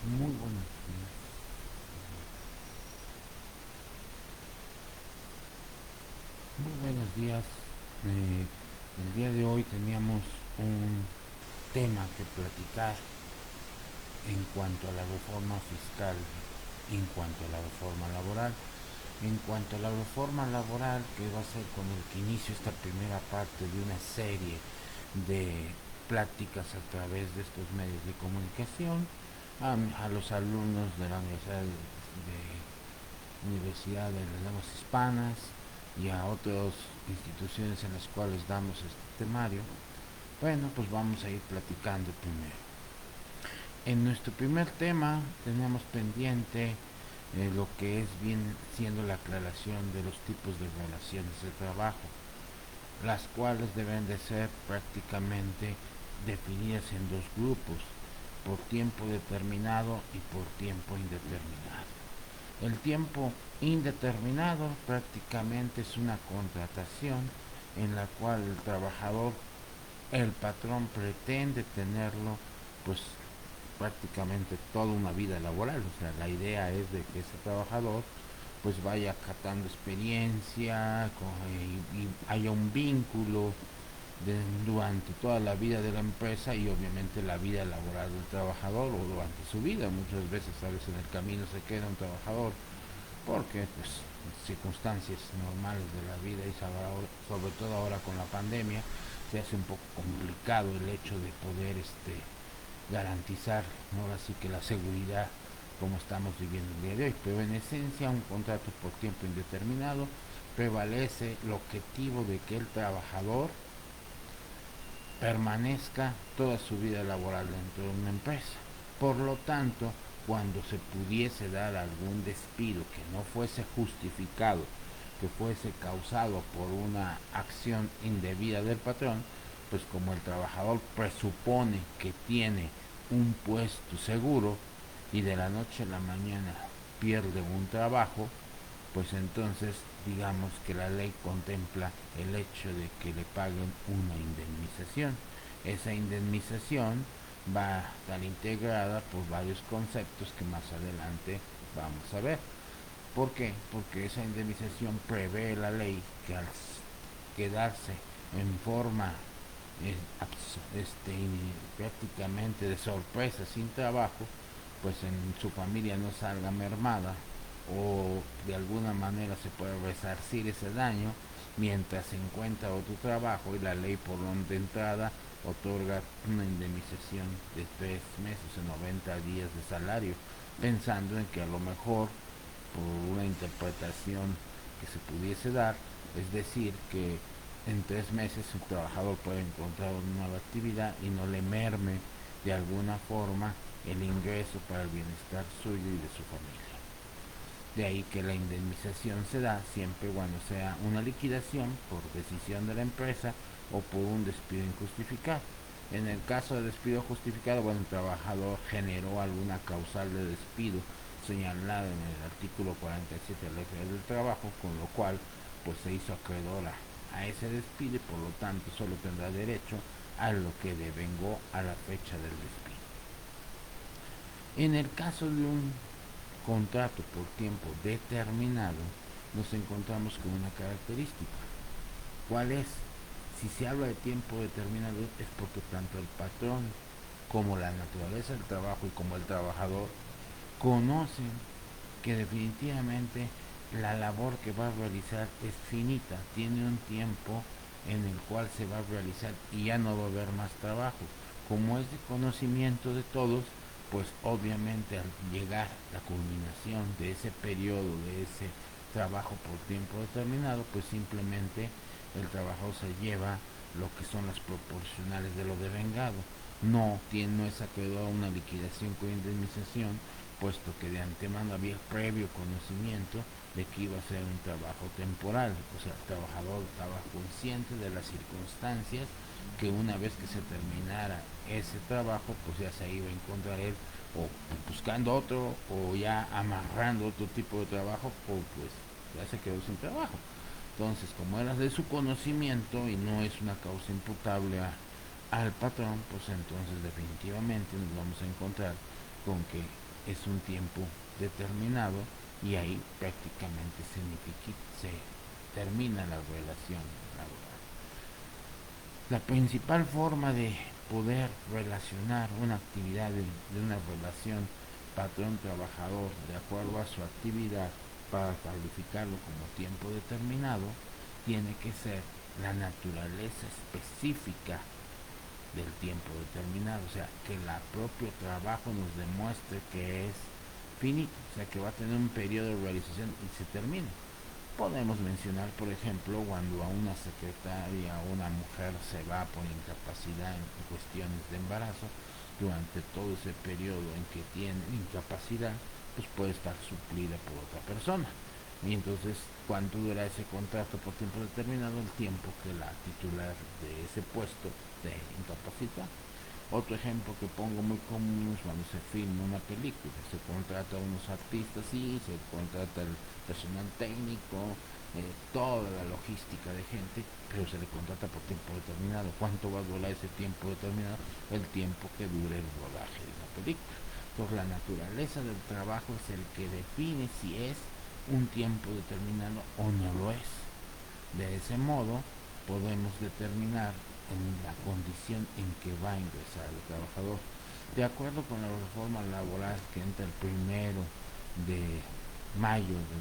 Muy buenos días. Muy buenos días. El día de hoy teníamos un tema que platicar en cuanto a la reforma fiscal, en cuanto a la reforma laboral. En cuanto a la reforma laboral, que va a ser con el que inicio esta primera parte de una serie de pláticas a través de estos medios de comunicación, a los alumnos de la Universidad de las Lenguas Hispanas y a otras instituciones en las cuales damos este temario. Bueno, pues vamos a ir platicando primero. En nuestro primer tema tenemos pendiente lo que es bien siendo la aclaración de los tipos de relaciones de trabajo, las cuales deben de ser prácticamente definidas en dos grupos, por tiempo determinado y por tiempo indeterminado. El tiempo indeterminado prácticamente es una contratación en la cual el trabajador, el patrón pretende tenerlo pues prácticamente toda una vida laboral. O sea, la idea es de que ese trabajador pues vaya captando experiencia y haya un vínculo durante toda la vida de la empresa y obviamente la vida laboral del trabajador o durante su vida. Muchas veces a veces en el camino se queda un trabajador porque pues circunstancias normales de la vida y sobre todo ahora con la pandemia se hace un poco complicado el hecho de poder garantizar, ¿no?, así que la seguridad como estamos viviendo el día de hoy. Pero en esencia un contrato por tiempo indeterminado prevalece el objetivo de que el trabajador permanezca toda su vida laboral dentro de una empresa. Por lo tanto, cuando se pudiese dar algún despido que no fuese justificado, que fuese causado por una acción indebida del patrón, pues como el trabajador presupone que tiene un puesto seguro y de la noche a la mañana pierde un trabajo, pues entonces digamos que la ley contempla el hecho de que le paguen una indemnización. Esa indemnización va a estar integrada por varios conceptos que más adelante vamos a ver. ¿Por qué? Porque esa indemnización prevé la ley que al quedarse en forma eh, este, prácticamente de sorpresa sin trabajo, pues en su familia no salga mermada o de alguna manera se puede resarcir ese daño mientras se encuentra otro trabajo y la ley por donde entrada otorga una indemnización de 3 meses o 90 días de salario, pensando en que a lo mejor por una interpretación que se pudiese dar, es decir, que en 3 meses un trabajador puede encontrar una nueva actividad y no le merme de alguna forma el ingreso para el bienestar suyo y de su familia. De ahí que la indemnización se da siempre cuando sea una liquidación por decisión de la empresa o por un despido injustificado. En el caso de despido justificado, bueno, el trabajador generó alguna causal de despido señalada en el artículo 47 de la Ley Federal del Trabajo, con lo cual pues se hizo acreedora a ese despido y por lo tanto solo tendrá derecho a lo que devengó a la fecha del despido. En el caso de un contrato por tiempo determinado, nos encontramos con una característica. ¿Cuál es? Si se habla de tiempo determinado es porque tanto el patrón como la naturaleza del trabajo y como el trabajador conocen que definitivamente la labor que va a realizar es finita, tiene un tiempo en el cual se va a realizar y ya no va a haber más trabajo. Como es de conocimiento de todos, pues obviamente al llegar la culminación de ese periodo, de ese trabajo por tiempo determinado, pues simplemente el trabajador se lleva lo que son las proporcionales de lo devengado. No es acreedor a una liquidación con indemnización, puesto que de antemano había previo conocimiento de que iba a ser un trabajo temporal. O sea, el trabajador estaba consciente de las circunstancias que una vez que se terminara ese trabajo, pues ya se iba a encontrar él o buscando otro o ya amarrando otro tipo de trabajo o pues ya se quedó sin trabajo. Entonces, como era de su conocimiento y no es una causa imputable al patrón, pues entonces definitivamente nos vamos a encontrar con que es un tiempo determinado y ahí prácticamente se termina la relación laboral. La principal forma de poder relacionar una actividad de una relación patrón-trabajador de acuerdo a su actividad para calificarlo como tiempo determinado tiene que ser la naturaleza específica del tiempo determinado, o sea, que el propio trabajo nos demuestre que es finito, o sea, que va a tener un periodo de realización y se termina. Podemos mencionar, por ejemplo, cuando a una secretaria o una mujer se va por incapacidad en cuestiones de embarazo, durante todo ese periodo en que tiene incapacidad, pues puede estar suplida por otra persona. Y entonces, ¿cuánto dura ese contrato por tiempo determinado? El tiempo que la titular de ese puesto de incapacita. Otro ejemplo que pongo muy común es cuando se filma una película, se contrata a unos artistas y se contrata el personal técnico, toda la logística de gente, pero se le contrata por tiempo determinado. ¿Cuánto va a durar ese tiempo determinado? El tiempo que dure el rodaje de la película. Entonces la naturaleza del trabajo es el que define si es un tiempo determinado o no lo es. De ese modo podemos determinar en la condición en que va a ingresar el trabajador. De acuerdo con la reforma laboral que entra el 1 de mayo de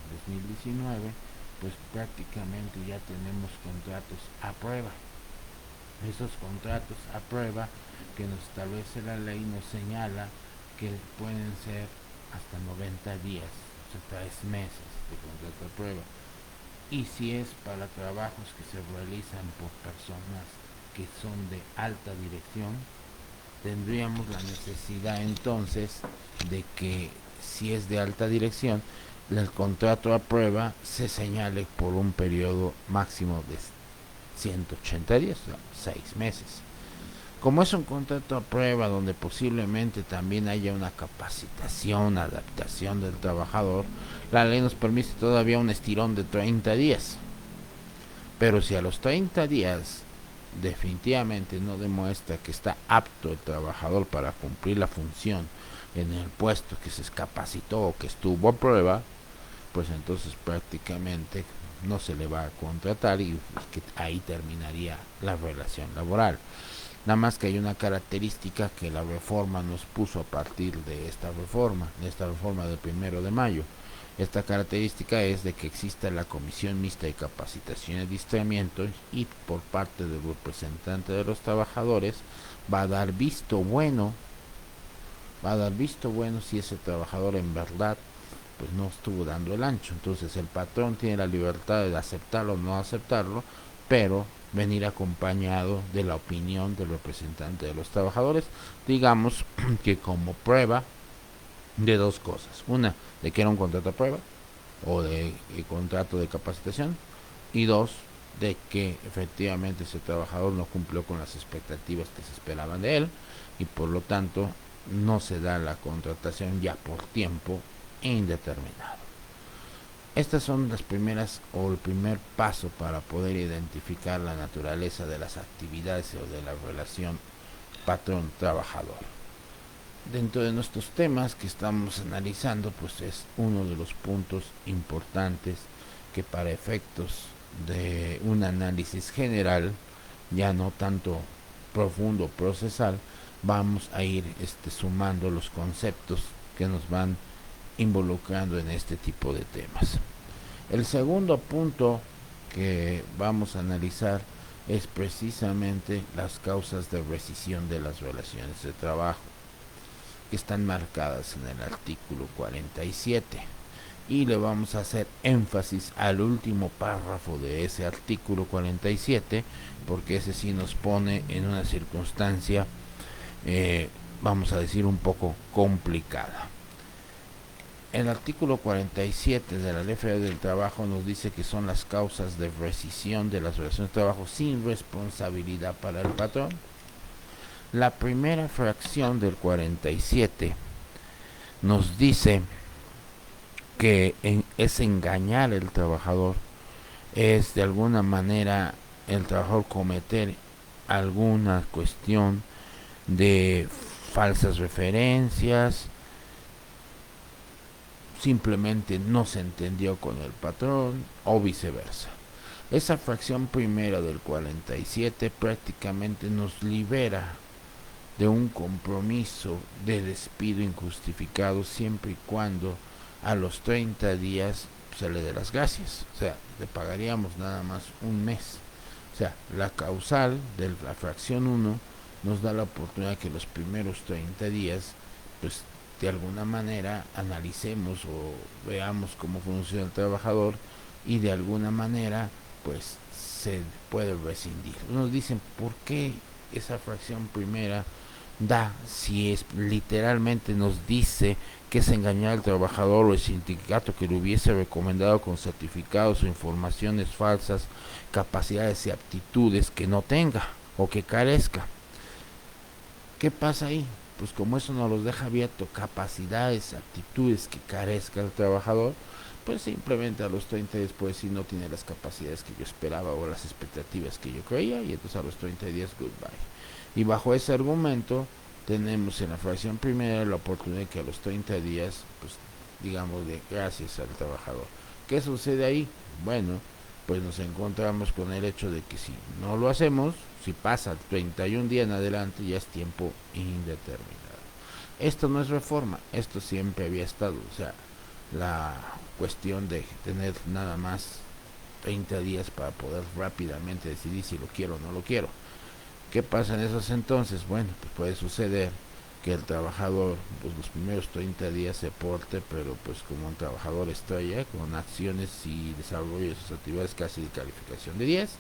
2019, pues prácticamente ya tenemos contratos a prueba. Esos contratos a prueba que nos establece la ley nos señala que pueden ser hasta 90 días, o sea, 3 meses de contrato a prueba. Y si es para trabajos que se realizan por personas que son de alta dirección, tendríamos la necesidad entonces de que si es de alta dirección, el contrato a prueba se señale por un periodo máximo de 180 días, 6 meses. Como es un contrato a prueba donde posiblemente también haya una capacitación, adaptación del trabajador, la ley nos permite todavía un estirón de 30 días. Pero si a los 30 días definitivamente no demuestra que está apto el trabajador para cumplir la función en el puesto que se capacitó o que estuvo a prueba, pues entonces prácticamente no se le va a contratar y que ahí terminaría la relación laboral. Nada más que hay una característica que la reforma nos puso a partir de esta reforma del 1 de mayo. Esta característica es de que exista la Comisión Mixta de Capacitación y Adiestramiento y por parte del representante de los trabajadores va a dar visto bueno si ese trabajador en verdad pues no estuvo dando el ancho. Entonces el patrón tiene la libertad de aceptarlo o no aceptarlo, pero venir acompañado de la opinión del representante de los trabajadores, digamos que como prueba de dos cosas: una, de que era un contrato a prueba o de contrato de capacitación, y dos, de que efectivamente ese trabajador no cumplió con las expectativas que se esperaban de él y por lo tanto no se da la contratación ya por tiempo indeterminado. Estas son las primeras o el primer paso para poder identificar la naturaleza de las actividades o de la relación patrón-trabajador. Dentro de nuestros temas que estamos analizando, pues es uno de los puntos importantes que para efectos de un análisis general, ya no tanto profundo procesal, vamos a ir sumando los conceptos que nos van involucrando en este tipo de temas. El segundo punto que vamos a analizar es precisamente las causas de rescisión de las relaciones de trabajo, que están marcadas en el artículo 47, y le vamos a hacer énfasis al último párrafo de ese artículo 47 porque ese sí nos pone en una circunstancia vamos a decir un poco complicada. El artículo 47 de la Ley Federal del Trabajo nos dice que son las causas de rescisión de las relaciones de trabajo sin responsabilidad para el patrón. La primera fracción del 47 nos dice que es engañar al trabajador, es de alguna manera el trabajador cometer alguna cuestión de falsas referencias, simplemente no se entendió con el patrón o viceversa. Esa fracción primera del 47 prácticamente nos libera de un compromiso de despido injustificado siempre y cuando a los 30 días se le dé las gracias. O sea, le pagaríamos nada más un mes. O sea, la causal de la fracción 1 nos da la oportunidad que los primeros 30 días, pues de alguna manera analicemos o veamos cómo funciona el trabajador y de alguna manera pues se puede rescindir. Nos dicen, ¿por qué esa fracción primera da si es literalmente nos dice que es engañar al trabajador o el sindicato que le hubiese recomendado con certificados o informaciones falsas capacidades y aptitudes que no tenga o que carezca? ¿Qué pasa ahí? Pues como eso nos los deja abierto, capacidades, aptitudes que carezca el trabajador, pues simplemente a los 30 días pues si no tiene las capacidades que yo esperaba o las expectativas que yo creía, y entonces a los 30 días goodbye. Y bajo ese argumento tenemos en la fracción primera la oportunidad de que a los 30 días, pues digamos de gracias al trabajador. ¿Qué sucede ahí? Bueno, pues nos encontramos con el hecho de que si no lo hacemos, si pasa 31 días en adelante, ya es tiempo indeterminado. Esto no es reforma, esto siempre había estado, o sea, la cuestión de tener nada más 30 días para poder rápidamente decidir si lo quiero o no lo quiero. ¿Qué pasa en esos entonces? Bueno, pues puede suceder que el trabajador pues los primeros 30 días se porte, pero pues como un trabajador estrella, con acciones y desarrollo de sus actividades casi de calificación de 10.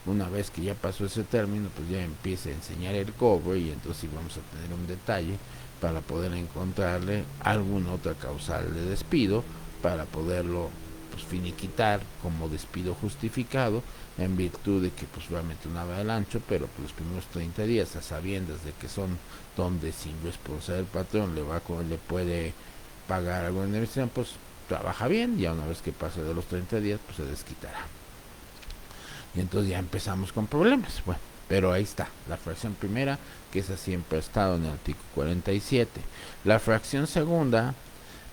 Una vez que ya pasó ese término, pues ya empieza a enseñar el cobre y entonces sí vamos a tener un detalle para poder encontrarle alguna otra causal de despido para poderlo pues finiquitar como despido justificado en virtud de que pues realmente no va del ancho, pero pues los primeros 30 días a sabiendas de que son donde sin responsabilidad del patrón le puede pagar alguna indemnización, pues trabaja bien, ya una vez que pase de los 30 días pues se desquitará. Y entonces ya empezamos con problemas. Bueno, pero ahí está, la fracción primera, que esa siempre ha estado en el artículo 47. La fracción segunda,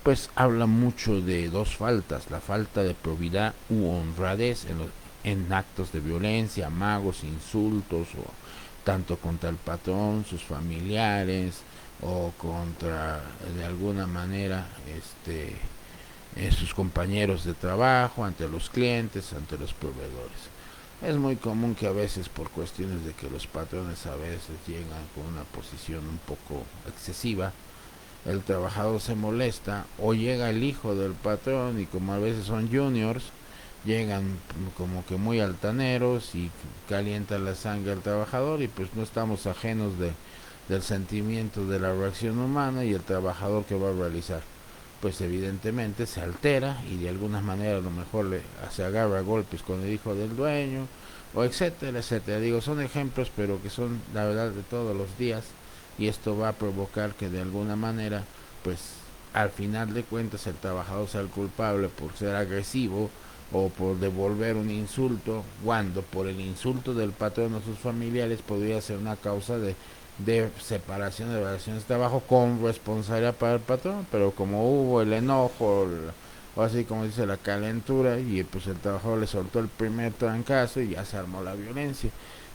pues habla mucho de dos faltas, la falta de probidad u honradez en actos de violencia, amagos, insultos, o tanto contra el patrón, sus familiares, o contra, de alguna manera, sus compañeros de trabajo, ante los clientes, ante los proveedores. Es muy común que a veces por cuestiones de que los patrones a veces llegan con una posición un poco excesiva, el trabajador se molesta o llega el hijo del patrón y como a veces son juniors, llegan como que muy altaneros y calientan la sangre al trabajador y pues no estamos ajenos del sentimiento de la reacción humana y el trabajador que va a realizar pues evidentemente se altera y de alguna manera a lo mejor se agarra a golpes con el hijo del dueño o etcétera, etcétera. Digo, son ejemplos pero que son la verdad de todos los días y esto va a provocar que de alguna manera pues al final de cuentas el trabajador sea el culpable por ser agresivo o por devolver un insulto, cuando por el insulto del patrón o sus familiares podría ser una causa de separación de relaciones de trabajo con responsabilidad para el patrón, pero como hubo el enojo, o así como dice la calentura, y pues el trabajador le soltó el primer trancazo y ya se armó la violencia.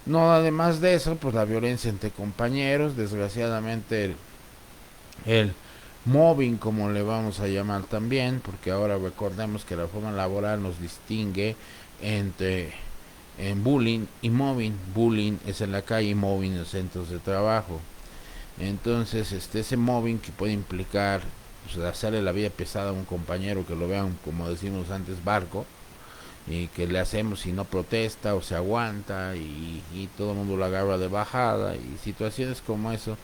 No, además de eso, pues la violencia entre compañeros, desgraciadamente el mobbing, como le vamos a llamar también, porque ahora recordemos que la reforma laboral nos distingue entre en bullying y mobbing. Bullying es en la calle y mobbing en los centros de trabajo. Entonces, ese mobbing que puede implicar pues, hacerle la vida pesada a un compañero que lo vean, como decimos antes, barco, y que le hacemos si no protesta o se aguanta y todo el mundo lo agarra de bajada y situaciones como eso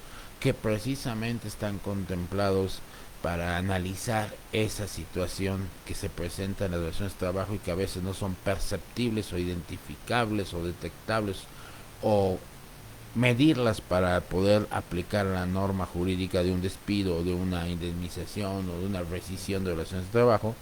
que precisamente están contemplados para analizar esa situación que se presenta en las relaciones de trabajo y que a veces no son perceptibles o identificables o detectables o medirlas para poder aplicar la norma jurídica de un despido o de una indemnización o de una rescisión de relaciones de trabajo,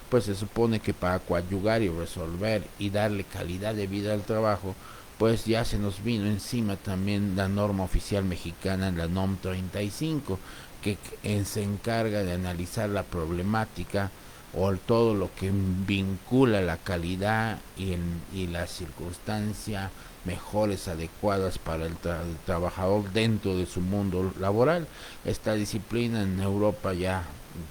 pues se supone que para coadyugar y resolver y darle calidad de vida al trabajo, pues ya se nos vino encima también la norma oficial mexicana, la NOM 35, que se encarga de analizar la problemática o todo lo que vincula la calidad y la circunstancia mejores adecuadas para el trabajador dentro de su mundo laboral. Esta disciplina en Europa ya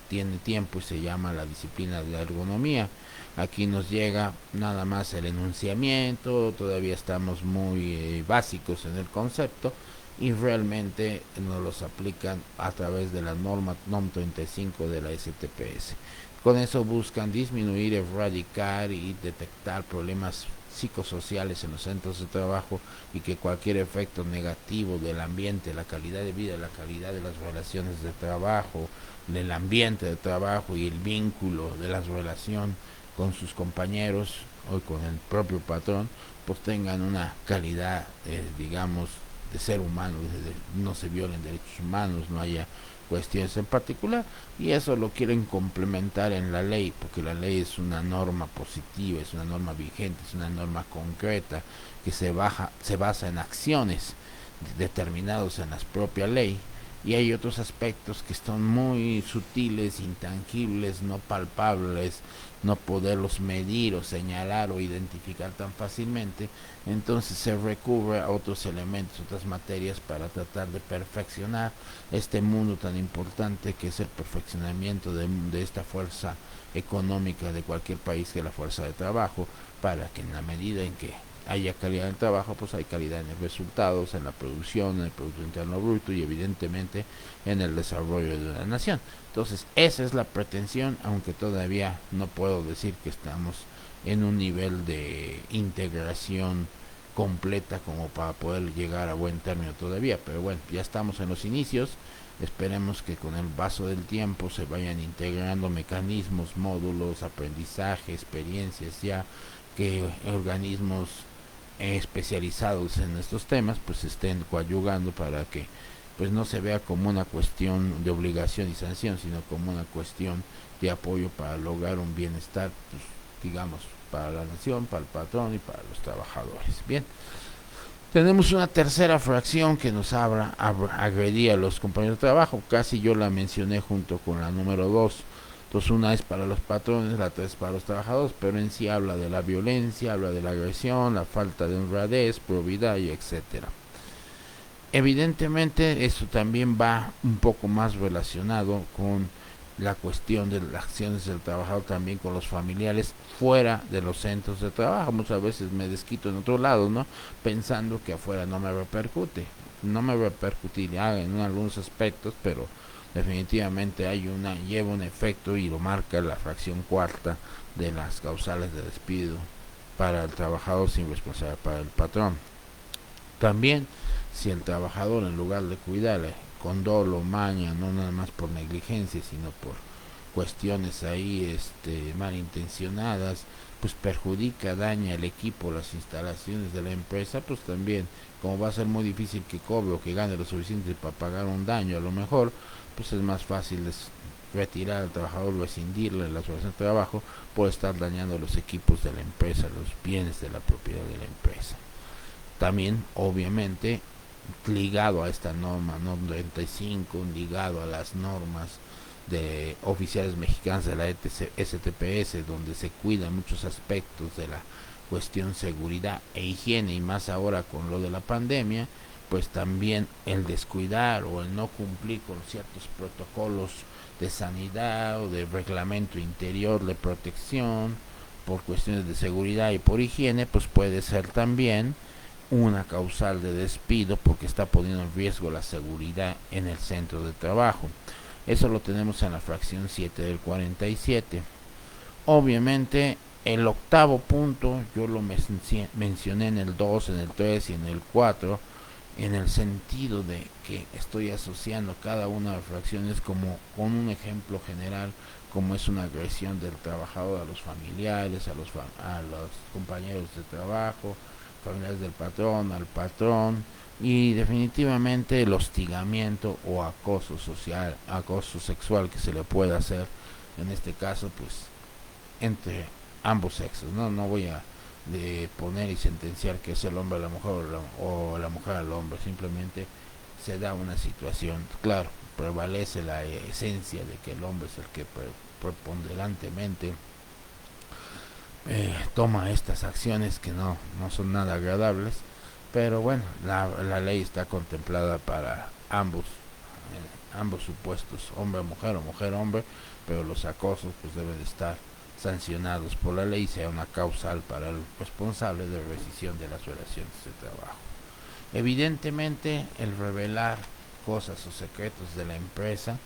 tiene tiempo y se llama la disciplina de la ergonomía. Aquí nos llega nada más el enunciamiento, todavía estamos muy básicos en el concepto y realmente nos los aplican a través de la norma NOM 35 de la STPS. Con eso buscan disminuir, erradicar y detectar problemas psicosociales en los centros de trabajo y que cualquier efecto negativo del ambiente, la calidad de vida, la calidad de las relaciones de trabajo, del ambiente de trabajo y el vínculo de la relación con sus compañeros o con el propio patrón, pues tengan una calidad, digamos, de ser humano, no se violen derechos humanos, no haya cuestiones en particular, y eso lo quieren complementar en la ley, porque la ley es una norma positiva, es una norma vigente, es una norma concreta que se basa en acciones determinados en la propia ley, y hay otros aspectos que son muy sutiles, intangibles, no palpables, no poderlos medir o señalar o identificar tan fácilmente. Entonces se recurre a otros elementos, otras materias para tratar de perfeccionar este mundo tan importante que es el perfeccionamiento de esta fuerza económica de cualquier país, que es la fuerza de trabajo, para que en la medida en que haya calidad en el trabajo, pues hay calidad en los resultados, en la producción, en el Producto Interno Bruto y evidentemente en el desarrollo de una nación. Entonces, esa es la pretensión, aunque todavía no puedo decir que estamos en un nivel de integración completa como para poder llegar a buen término todavía, pero bueno, ya estamos en los inicios. Esperemos que con el paso del tiempo se vayan integrando mecanismos, módulos, aprendizaje, experiencias, ya que organismos especializados en estos temas pues estén coadyugando para que pues no se vea como una cuestión de obligación y sanción, sino como una cuestión de apoyo para lograr un bienestar, pues, digamos, para la nación, para el patrón y para los trabajadores. Bien, tenemos una tercera fracción que nos agredía a los compañeros de trabajo, casi yo la mencioné junto con la número 2. Entonces una es para los patrones, la otra es para los trabajadores, pero en sí habla de la violencia, habla de la agresión, la falta de honradez, probidad y etcétera. Evidentemente esto también va un poco más relacionado con la cuestión de las acciones del trabajador, también con los familiares fuera de los centros de trabajo. Muchas veces me desquito en otro lado, ¿no? Pensando que afuera no me repercute. No me repercutirá en algunos aspectos, pero definitivamente lleva un efecto y lo marca la fracción cuarta de las causales de despido para el trabajador sin responsabilidad para el patrón. También, si el trabajador, en lugar de cuidarle con dolo, maña, no nada más por negligencia, sino por cuestiones ahí malintencionadas, pues perjudica, daña el equipo, las instalaciones de la empresa, pues también, como va a ser muy difícil que cobre o que gane lo suficiente para pagar un daño, a lo mejor, pues es más fácil retirar al trabajador, rescindirle la relación de trabajo por estar dañando los equipos de la empresa, los bienes de la propiedad de la empresa. También, obviamente, ligado a esta norma 95, ligado a las normas de oficiales mexicanos de la STPS, donde se cuidan muchos aspectos de la cuestión seguridad e higiene, y más ahora con lo de la pandemia, pues también el descuidar o el no cumplir con ciertos protocolos de sanidad o de reglamento interior de protección por cuestiones de seguridad y por higiene, pues puede ser también una causal de despido porque está poniendo en riesgo la seguridad en el centro de trabajo. Eso lo tenemos en la fracción 7 del 47. Obviamente el octavo punto yo lo mencioné en el 2, en el 3 y en el 4, en el sentido de que estoy asociando cada una de las fracciones como con un ejemplo general, como es una agresión del trabajador a los familiares, a los compañeros de trabajo, familiares del patrón, al patrón, y definitivamente el hostigamiento o acoso social, acoso sexual que se le puede hacer, en este caso pues entre ambos sexos. No voy a de poner y sentenciar que es el hombre a la mujer o la mujer al hombre. Simplemente se da una situación, claro, prevalece la esencia de que el hombre es el que preponderantemente toma estas acciones que no son nada agradables, pero bueno, la ley está contemplada para ambos supuestos, hombre-mujer o mujer-hombre, pero los acosos pues deben de estar sancionados por la ley, sea una causal para el responsable de rescisión de las relaciones de trabajo. Evidentemente, el revelar cosas o secretos de la empresa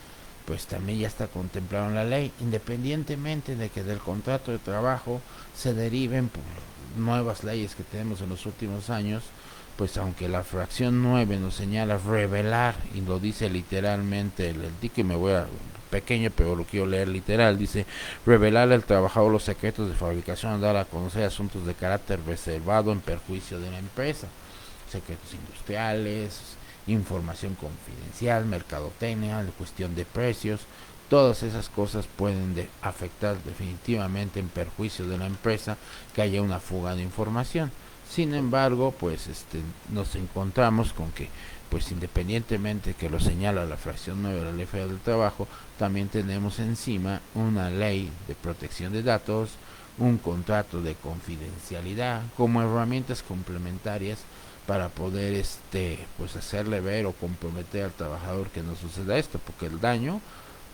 pues también ya está contemplado en la ley, independientemente de que del contrato de trabajo se deriven por nuevas leyes que tenemos en los últimos años, pues aunque la fracción 9 nos señala revelar, y lo dice literalmente el que me voy a pequeño, pero lo quiero leer literal, dice revelar al trabajador los secretos de fabricación, dar a conocer asuntos de carácter reservado en perjuicio de la empresa, secretos industriales, información confidencial, mercadotecnia, la cuestión de precios, todas esas cosas pueden afectar definitivamente en perjuicio de la empresa que haya una fuga de información. Sin embargo, pues nos encontramos con que pues independientemente que lo señala la fracción 9 de la Ley Federal del Trabajo, también tenemos encima una ley de protección de datos, un contrato de confidencialidad como herramientas complementarias para poder pues hacerle ver o comprometer al trabajador que no suceda esto, porque el daño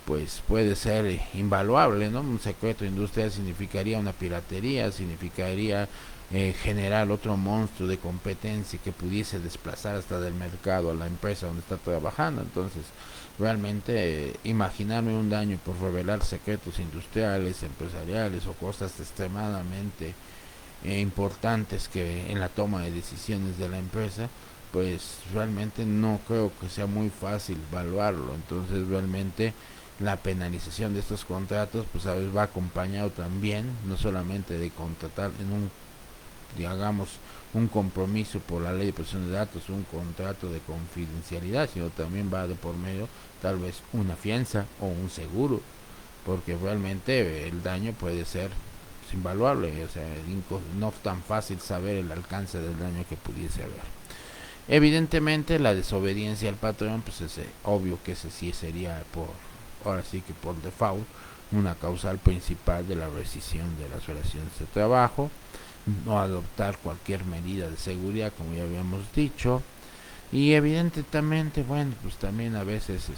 pues puede ser invaluable, ¿no? Un secreto industrial significaría una piratería, significaría generar otro monstruo de competencia que pudiese desplazar hasta del mercado a la empresa donde está trabajando. Entonces, realmente imaginarme un daño por revelar secretos industriales, empresariales o cosas extremadamente importantes que en la toma de decisiones de la empresa, pues realmente no creo que sea muy fácil evaluarlo. Entonces realmente la penalización de estos contratos pues a veces va acompañado también no solamente de contratar en un, digamos, un compromiso por la ley de protección de datos, un contrato de confidencialidad, sino también va de por medio tal vez una fianza o un seguro, porque realmente el daño puede ser invaluable, o sea, no es tan fácil saber el alcance del daño que pudiese haber. Evidentemente la desobediencia al patrón, pues es obvio que ese sí sería ahora sí que por default, una causal principal de la rescisión de las relaciones de trabajo, no adoptar cualquier medida de seguridad, como ya habíamos dicho, y evidentemente, bueno, pues también a veces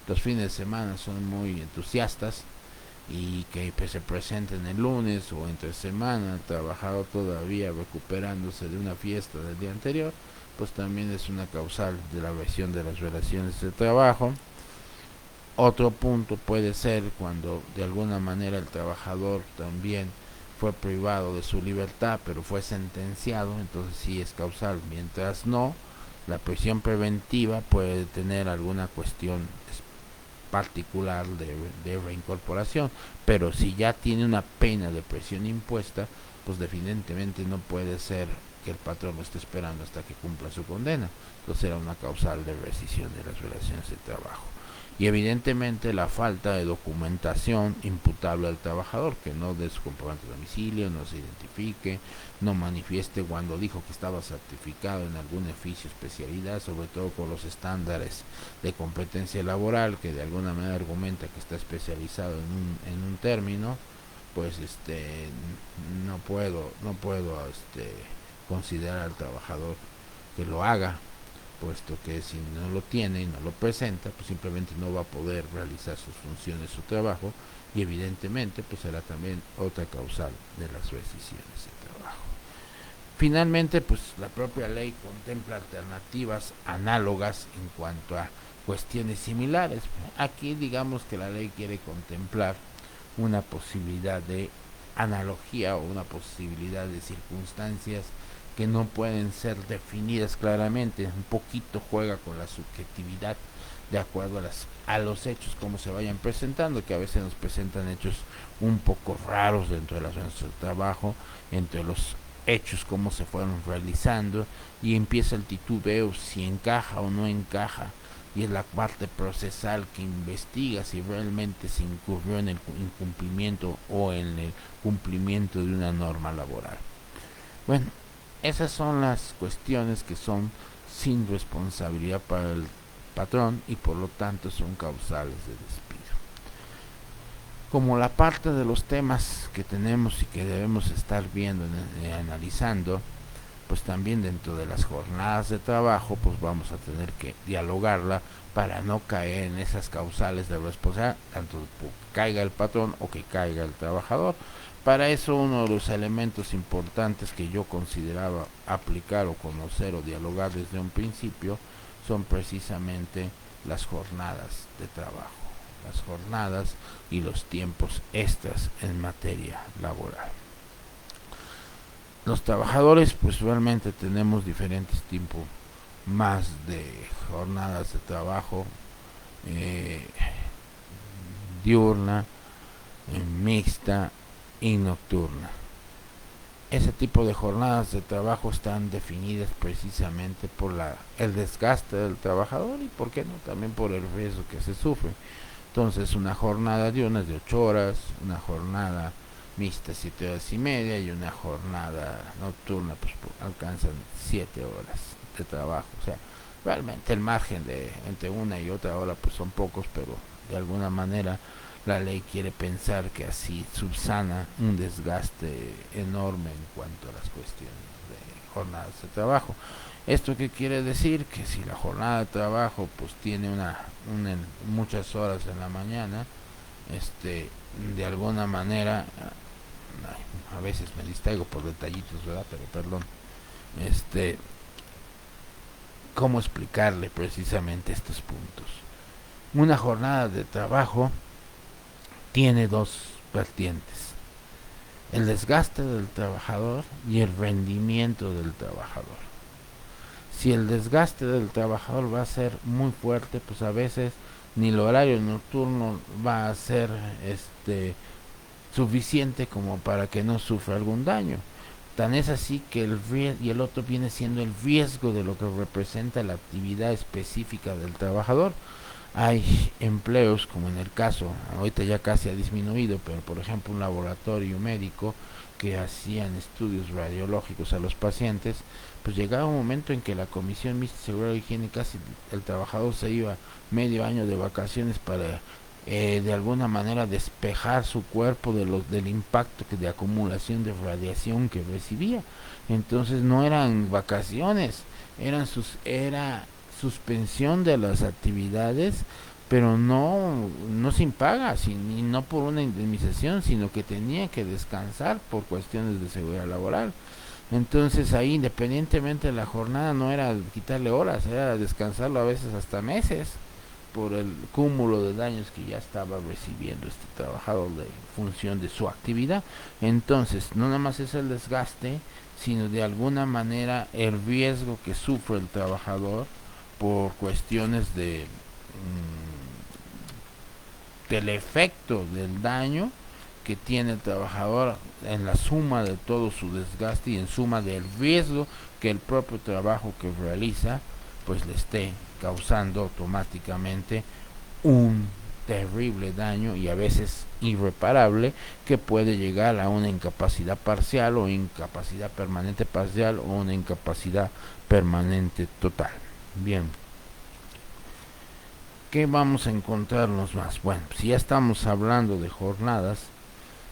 los fines de semana son muy entusiastas y que pues, se presenten el lunes o entre semana, trabajado todavía recuperándose de una fiesta del día anterior, pues también es una causal de la lesión de las relaciones de trabajo. Otro punto puede ser cuando de alguna manera el trabajador también fue privado de su libertad pero fue sentenciado, entonces sí es causal. Mientras no, la prisión preventiva puede tener alguna cuestión particular de reincorporación, pero si ya tiene una pena de prisión impuesta, pues definitivamente no puede ser que el patrón lo esté esperando hasta que cumpla su condena. Entonces será una causal de rescisión de las relaciones de trabajo. Y evidentemente la falta de documentación imputable al trabajador, que no dé su comprobante de domicilio, no se identifique, no manifieste cuando dijo que estaba certificado en algún oficio especialidad, sobre todo con los estándares de competencia laboral, que de alguna manera argumenta que está especializado en un término, pues no puedo considerar al trabajador que lo haga, puesto que si no lo tiene y no lo presenta, pues simplemente no va a poder realizar sus funciones, su trabajo, y evidentemente pues será también otra causal de las rescisiones de trabajo. Finalmente, pues la propia ley contempla alternativas análogas en cuanto a cuestiones similares. Aquí digamos que la ley quiere contemplar una posibilidad de analogía o una posibilidad de circunstancias que no pueden ser definidas claramente, un poquito juega con la subjetividad de acuerdo a los hechos como se vayan presentando, que a veces nos presentan hechos un poco raros dentro de las zonas de trabajo, entre los hechos como se fueron realizando, y empieza el titubeo si encaja o no encaja, y es la parte procesal que investiga si realmente se incurrió en el incumplimiento o en el cumplimiento de una norma laboral. Bueno, esas son las cuestiones que son sin responsabilidad para el patrón y por lo tanto son causales de despido. Como la parte de los temas que tenemos y que debemos estar viendo y analizando, pues también dentro de las jornadas de trabajo, pues vamos a tener que dialogarla para no caer en esas causales de responsabilidad, tanto que caiga el patrón o que caiga el trabajador. Para eso uno de los elementos importantes que yo consideraba aplicar o conocer o dialogar desde un principio son precisamente las jornadas de trabajo, las jornadas y los tiempos extras en materia laboral. Los trabajadores pues realmente tenemos diferentes tipos más de jornadas de trabajo, eh, diurna, mixta y nocturna. Ese tipo de jornadas de trabajo están definidas precisamente por el desgaste del trabajador y, por qué no, también por el riesgo que se sufre. Entonces, una jornada diurna es de 8 horas, una jornada mixta 7 horas y media y una jornada nocturna pues alcanzan 7 horas de trabajo. O sea, realmente el margen de entre una y otra hora pues son pocos, pero de alguna manera la ley quiere pensar que así subsana un desgaste enorme en cuanto a las cuestiones de jornadas de trabajo. ¿Esto qué quiere decir? Que si la jornada de trabajo pues tiene muchas horas en la mañana, de alguna manera, a veces me distraigo por detallitos, ¿verdad? Pero perdón, ¿cómo explicarle precisamente estos puntos? Una jornada de trabajo tiene dos vertientes: el desgaste del trabajador y el rendimiento del trabajador. Si el desgaste del trabajador va a ser muy fuerte, pues a veces ni el horario nocturno va a ser suficiente como para que no sufra algún daño. Tan es así que y el otro viene siendo el riesgo de lo que representa la actividad específica del trabajador. Hay empleos, como en el caso, ahorita ya casi ha disminuido, pero por ejemplo un laboratorio médico que hacían estudios radiológicos a los pacientes, pues llegaba un momento en que la Comisión Mixta de Seguridad y Higiene, casi el trabajador se iba medio año de vacaciones para de alguna manera despejar su cuerpo del impacto de acumulación de radiación que recibía. Entonces no eran vacaciones, era suspensión de las actividades, pero no sin paga, y no por una indemnización, sino que tenía que descansar por cuestiones de seguridad laboral. Entonces ahí, independientemente de la jornada, no era quitarle horas, era descansarlo a veces hasta meses por el cúmulo de daños que ya estaba recibiendo este trabajador de función de su actividad. Entonces, no nada más es el desgaste, sino de alguna manera el riesgo que sufre el trabajador por cuestiones del efecto del daño que tiene el trabajador en la suma de todo su desgaste y en suma del riesgo que el propio trabajo que realiza pues le esté causando automáticamente un terrible daño y a veces irreparable, que puede llegar a una incapacidad parcial o incapacidad permanente parcial o una incapacidad permanente total. Bien, ¿qué vamos a encontrarnos más? Bueno, si ya estamos hablando de jornadas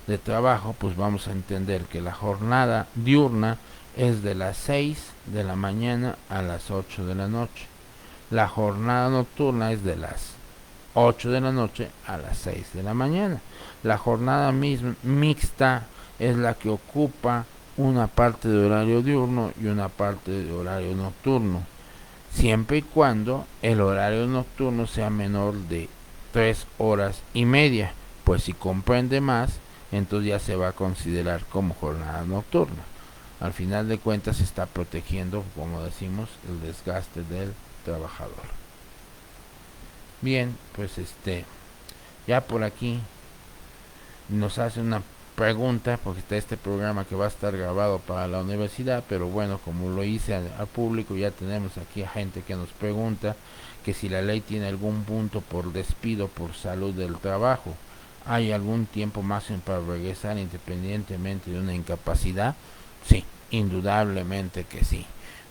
de trabajo, pues vamos a entender que la jornada diurna es de las 6 de la mañana a las 8 de la noche. La jornada nocturna es de las 8 de la noche a las 6 de la mañana. La jornada mixta es la que ocupa una parte de horario diurno y una parte de horario nocturno, siempre y cuando el horario nocturno sea menor de 3 horas y media, pues si comprende más, entonces ya se va a considerar como jornada nocturna. Al final de cuentas se está protegiendo, como decimos, el desgaste del trabajador. Bien, pues ya por aquí nos hace una pregunta, porque está este programa que va a estar grabado para la universidad, pero bueno, como lo hice al público, ya tenemos aquí a gente que nos pregunta que si la ley tiene algún punto por despido por salud del trabajo, ¿hay algún tiempo máximo para regresar independientemente de una incapacidad? Sí, Indudablemente que sí.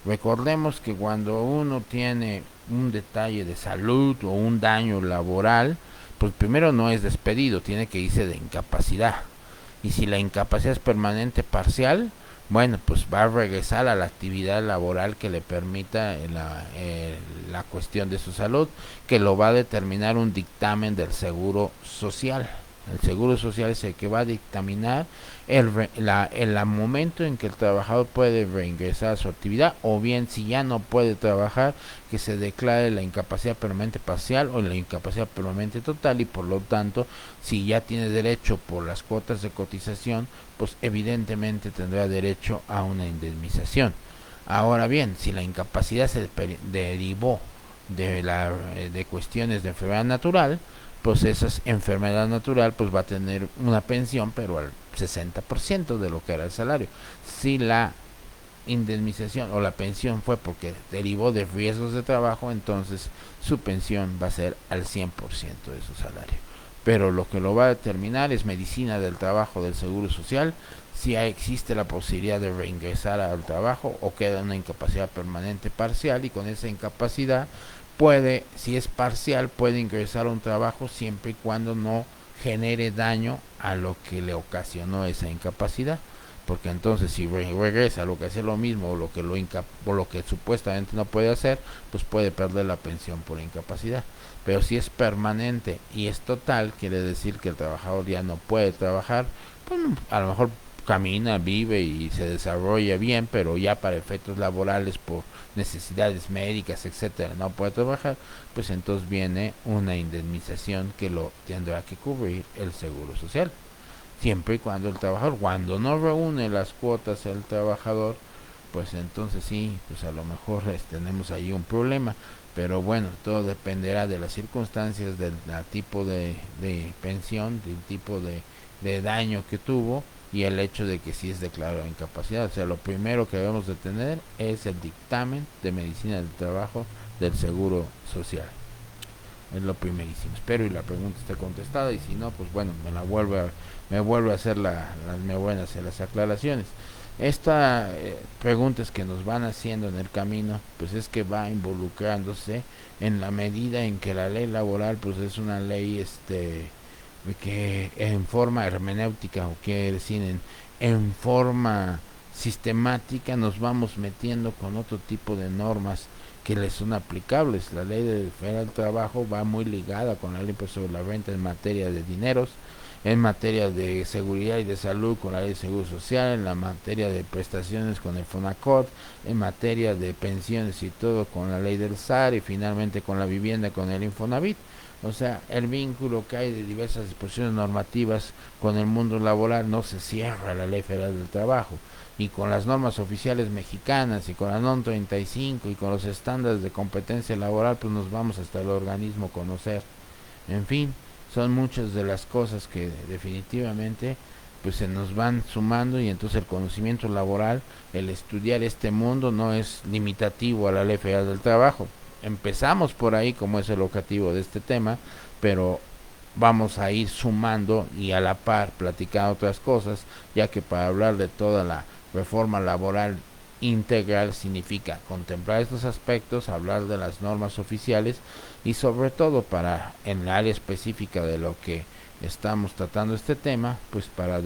Recordemos que cuando uno tiene un detalle de salud o un daño laboral, pues primero no es despedido, tiene que irse de incapacidad. Y si la incapacidad es permanente parcial, bueno, pues va a regresar a la actividad laboral que le permita la cuestión de su salud, que lo va a determinar un dictamen del Seguro Social. El Seguro Social es el que va a dictaminar el momento en que el trabajador puede reingresar a su actividad, o bien si ya no puede trabajar, que se declare la incapacidad permanente parcial o la incapacidad permanente total, y por lo tanto, si ya tiene derecho por las cuotas de cotización, pues evidentemente tendrá derecho a una indemnización. Ahora bien, si la incapacidad se derivó de cuestiones de enfermedad natural, pues esa enfermedad natural pues va a tener una pensión, pero al 60% de lo que era el salario. Si la indemnización o la pensión fue porque derivó de riesgos de trabajo, entonces su pensión va a ser al 100% de su salario. Pero lo que lo va a determinar es medicina del trabajo del Seguro Social, si existe la posibilidad de reingresar al trabajo o queda una incapacidad permanente parcial, y con esa incapacidad puede, si es parcial, puede ingresar a un trabajo siempre y cuando no genere daño a lo que le ocasionó esa incapacidad, porque entonces si regresa a lo que hace lo mismo, o lo que supuestamente no puede hacer, pues puede perder la pensión por incapacidad. Pero si es permanente y es total, quiere decir que el trabajador ya no puede trabajar, pues a lo mejor camina, vive y se desarrolla bien, pero ya para efectos laborales, por necesidades médicas, etcétera, no puede trabajar, pues entonces viene una indemnización que lo tendrá que cubrir el Seguro Social, siempre y cuando el trabajador, cuando no reúne las cuotas el trabajador, pues entonces sí, pues a lo mejor tenemos ahí un problema. Pero bueno, todo dependerá de las circunstancias, del tipo de pensión, del tipo de daño que tuvo, y el hecho de que sí es declarado incapacidad. O sea, lo primero que debemos de tener es el dictamen de medicina del trabajo del Seguro Social. Es lo primerísimo. Espero y la pregunta esté contestada, y si no, pues bueno, me vuelve a hacer me vuelven a hacer las aclaraciones. Esta preguntas que nos van haciendo en el camino, pues es que va involucrándose en la medida en que la ley laboral pues es una ley que en forma hermenéutica, o quiere decir en forma sistemática, nos vamos metiendo con otro tipo de normas que les son aplicables. La ley federal del trabajo va muy ligada con la ley sobre la renta en materia de dineros, en materia de seguridad y de salud con la ley de seguro social, en la materia de prestaciones con el FONACOT, en materia de pensiones y todo con la ley del SAR, y finalmente con la vivienda con el Infonavit. O sea, el vínculo que hay de diversas disposiciones normativas con el mundo laboral no se cierra la Ley Federal del Trabajo, y con las normas oficiales mexicanas y con la NOM 35 y con los estándares de competencia laboral, pues nos vamos hasta el organismo conocer. En fin, son muchas de las cosas que definitivamente pues se nos van sumando, y entonces el conocimiento laboral, el estudiar este mundo, no es limitativo a la Ley Federal del Trabajo. Empezamos por ahí, como es el objetivo de este tema, pero vamos a ir sumando y a la par platicar otras cosas, ya que para hablar de toda la reforma laboral integral significa contemplar estos aspectos, hablar de las normas oficiales, y sobre todo para en el área específica de lo que estamos tratando este tema, pues para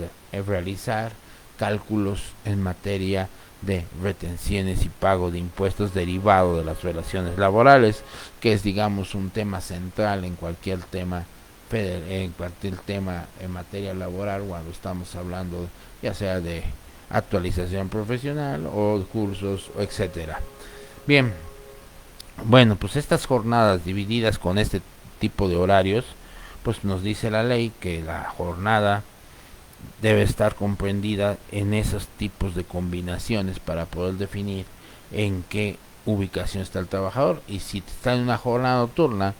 realizar cálculos en materia de retenciones y pago de impuestos derivado de las relaciones laborales, que es, digamos, un tema central en cualquier tema en materia laboral, cuando estamos hablando ya sea de actualización profesional o cursos, etcétera. Bien, bueno, pues estas jornadas divididas con este tipo de horarios, pues nos dice la ley que la jornada debe estar comprendida en esos tipos de combinaciones para poder definir en qué ubicación está el trabajador. Y si está en una jornada nocturna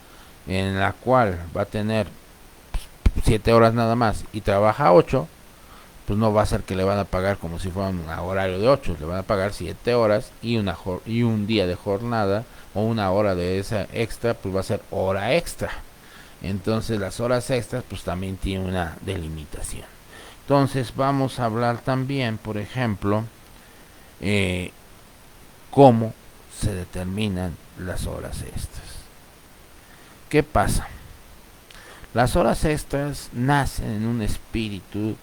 en la cual va a tener 7 horas nada más y trabaja 8, pues no va a ser que le van a pagar como si fuera un horario de 8, le van a pagar 7 horas y un día de jornada, o una hora de esa extra, pues va a ser hora extra. Entonces las horas extras pues también tienen una delimitación. Entonces vamos a hablar también, por ejemplo, eh, cómo se determinan las horas extras. ¿Qué pasa? Las horas extras nacen en un espíritu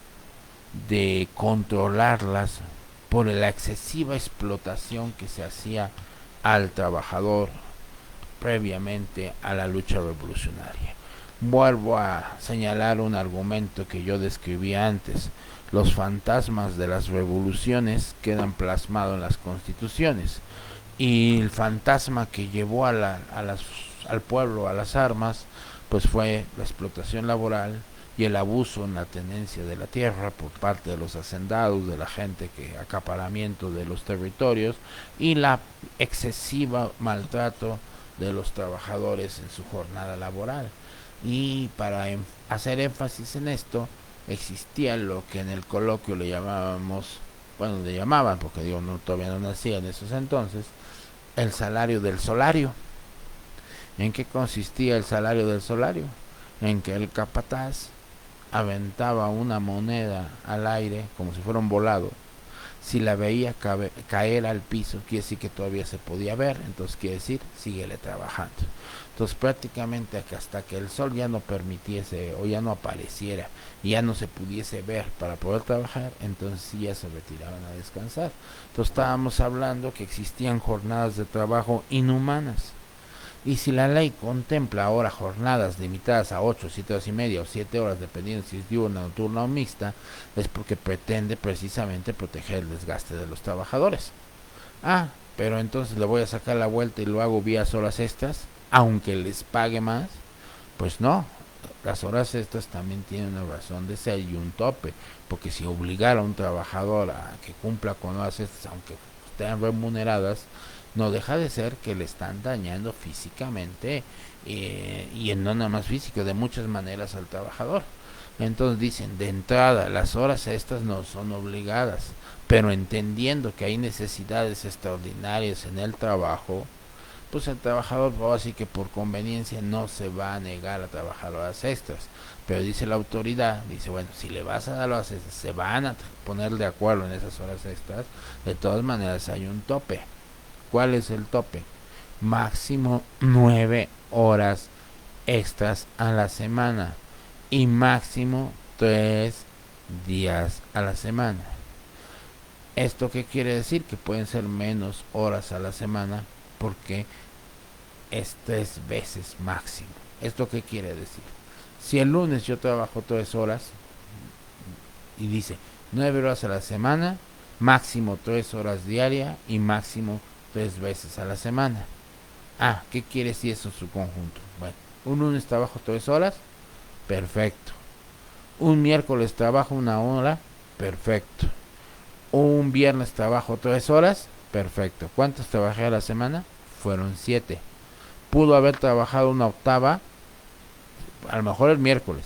de controlarlas por la excesiva explotación que se hacía al trabajador previamente a la lucha revolucionaria. Vuelvo a señalar un argumento que yo describí antes. Los fantasmas de las revoluciones quedan plasmados en las constituciones, y el fantasma que llevó al pueblo a las armas pues fue la explotación laboral y el abuso en la tenencia de la tierra por parte de los hacendados, de la gente que acaparamiento de los territorios, y la excesiva maltrato de los trabajadores en su jornada laboral. Y para hacer énfasis en esto, existía lo que en el coloquio le llamábamos, bueno, le llamaban, porque digo, no, todavía no nacía en esos entonces, el salario del solario. ¿En qué consistía el salario del solario? En que el capataz aventaba una moneda al aire como si fuera un volado. Si la veía caer al piso, quiere decir que todavía se podía ver, entonces quiere decir, síguele trabajando. Entonces prácticamente hasta que el sol ya no permitiese o ya no apareciera y ya no se pudiese ver para poder trabajar, entonces sí ya se retiraban a descansar. Entonces estábamos hablando que existían jornadas de trabajo inhumanas. Y si la ley contempla ahora jornadas limitadas a 8, 7 horas y media o 7 horas, dependiendo si es diurna, nocturna o mixta, es porque pretende precisamente proteger el desgaste de los trabajadores. Ah, pero entonces le voy a sacar la vuelta y lo hago vía horas extras, aunque les pague más. Pues no, las horas extras también tienen una razón de ser y un tope, porque si obligara a un trabajador a que cumpla con horas extras, aunque estén remuneradas, no deja de ser que le están dañando físicamente, y no nada más físico, de muchas maneras al trabajador. Entonces dicen, de entrada, las horas extras no son obligadas, pero entendiendo que hay necesidades extraordinarias en el trabajo, pues el trabajador, así que por conveniencia, no se va a negar a trabajar horas extras. Pero dice la autoridad, dice, bueno, si le vas a dar horas extras, se van a poner de acuerdo en esas horas extras, de todas maneras hay un tope. ¿Cuál es el tope? Máximo 9 horas extras a la semana y máximo 3 días a la semana. ¿Esto qué quiere decir? Que pueden ser menos horas a la semana porque es 3 veces máximo. ¿Esto qué quiere decir? Si el lunes yo trabajo 3 horas y dice 9 horas a la semana, máximo 3 horas diaria y máximo 3 veces a la semana. Ah, ¿qué quiere decir eso en su conjunto? Bueno, un lunes trabajo 3 horas, perfecto. Un miércoles trabajo 1 hora, perfecto. Un viernes trabajo 3 horas, perfecto. ¿Cuántas trabajé a la semana? Fueron 7. Pudo haber trabajado una octava, a lo mejor el miércoles,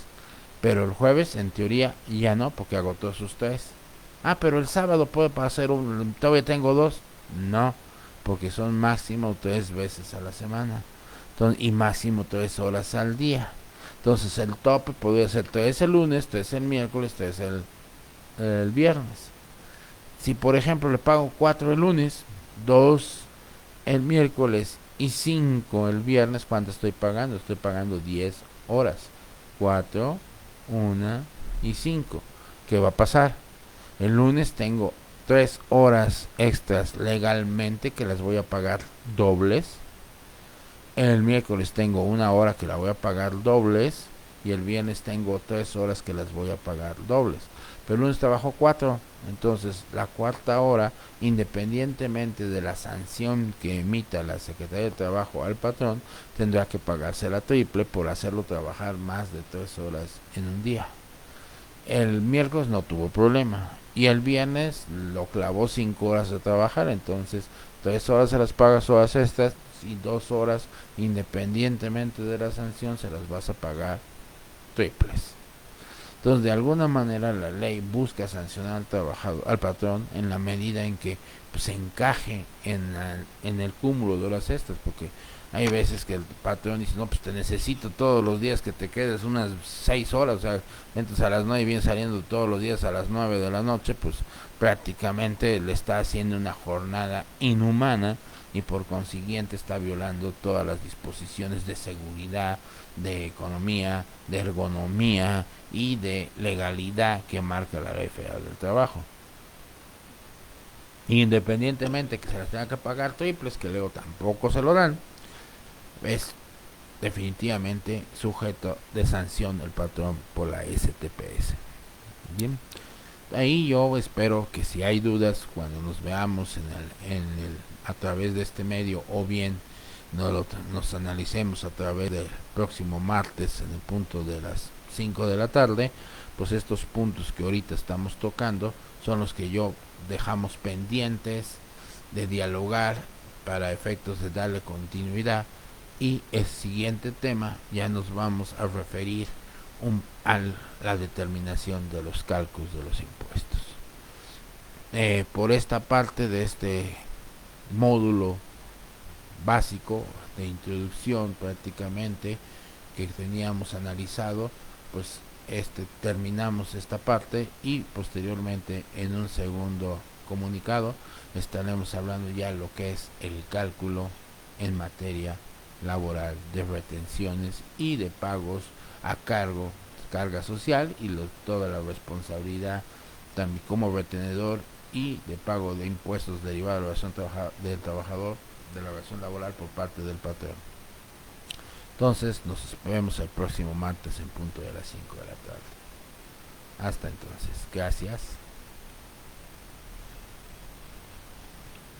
pero el jueves en teoría ya no, porque agotó sus 3. Ah, pero el sábado puede pasar todavía tengo 2. No, porque son máximo 3 veces a la semana. Entonces, y máximo 3 horas al día. Entonces el tope podría ser 3 el lunes, 3 el miércoles, 3 el viernes. Si por ejemplo le pago 4 el lunes, 2 el miércoles y 5 el viernes, ¿cuánto estoy pagando? Estoy pagando 10 horas. 4, 1 y 5. ¿Qué va a pasar? El lunes tengo 3 horas extras legalmente que las voy a pagar dobles. El miércoles tengo 1 hora que la voy a pagar dobles. Y el viernes tengo 3 horas que las voy a pagar dobles. Pero el lunes trabajo 4. Entonces la cuarta hora, independientemente de la sanción que emita la Secretaría de Trabajo al patrón, tendrá que pagarse la triple por hacerlo trabajar más de 3 horas en un día. El miércoles no tuvo problema. Y el viernes lo clavó 5 horas de trabajar. Entonces 3 horas se las pagas horas extras y 2 horas, independientemente de la sanción, se las vas a pagar triples. Entonces, de alguna manera la ley busca sancionar al trabajador, al patrón, en la medida en que pues, se encaje en el cúmulo de horas extras, porque Hay veces que el patrón dice, no, pues te necesito todos los días que te quedes unas 6 horas, o sea, entras a las 9 y vienes saliendo todos los días a las 9 de la noche, pues prácticamente le está haciendo una jornada inhumana y por consiguiente está violando todas las disposiciones de seguridad, de economía, de ergonomía y de legalidad que marca la Ley Federal del Trabajo. Independientemente que se las tenga que pagar triples, que luego tampoco se lo dan, es definitivamente sujeto de sanción el patrón por la STPS. Bien, ahí yo espero que si hay dudas cuando nos veamos a través de este medio o bien nos analicemos a través del próximo martes en el punto de las 5 de la tarde, pues estos puntos que ahorita estamos tocando son los que yo dejamos pendientes de dialogar para efectos de darle continuidad, y el siguiente tema ya nos vamos a referir a la determinación de los cálculos de los impuestos. Por esta parte de este módulo básico de introducción prácticamente que teníamos analizado, pues terminamos esta parte y posteriormente en un segundo comunicado estaremos hablando ya lo que es el cálculo en materia laboral de retenciones y de pagos a carga social y toda la responsabilidad también como retenedor y de pago de impuestos derivados de la relación del trabajador, de la relación laboral por parte del patrón. Entonces nos vemos el próximo martes en punto de las 5 de la tarde. Hasta entonces, gracias.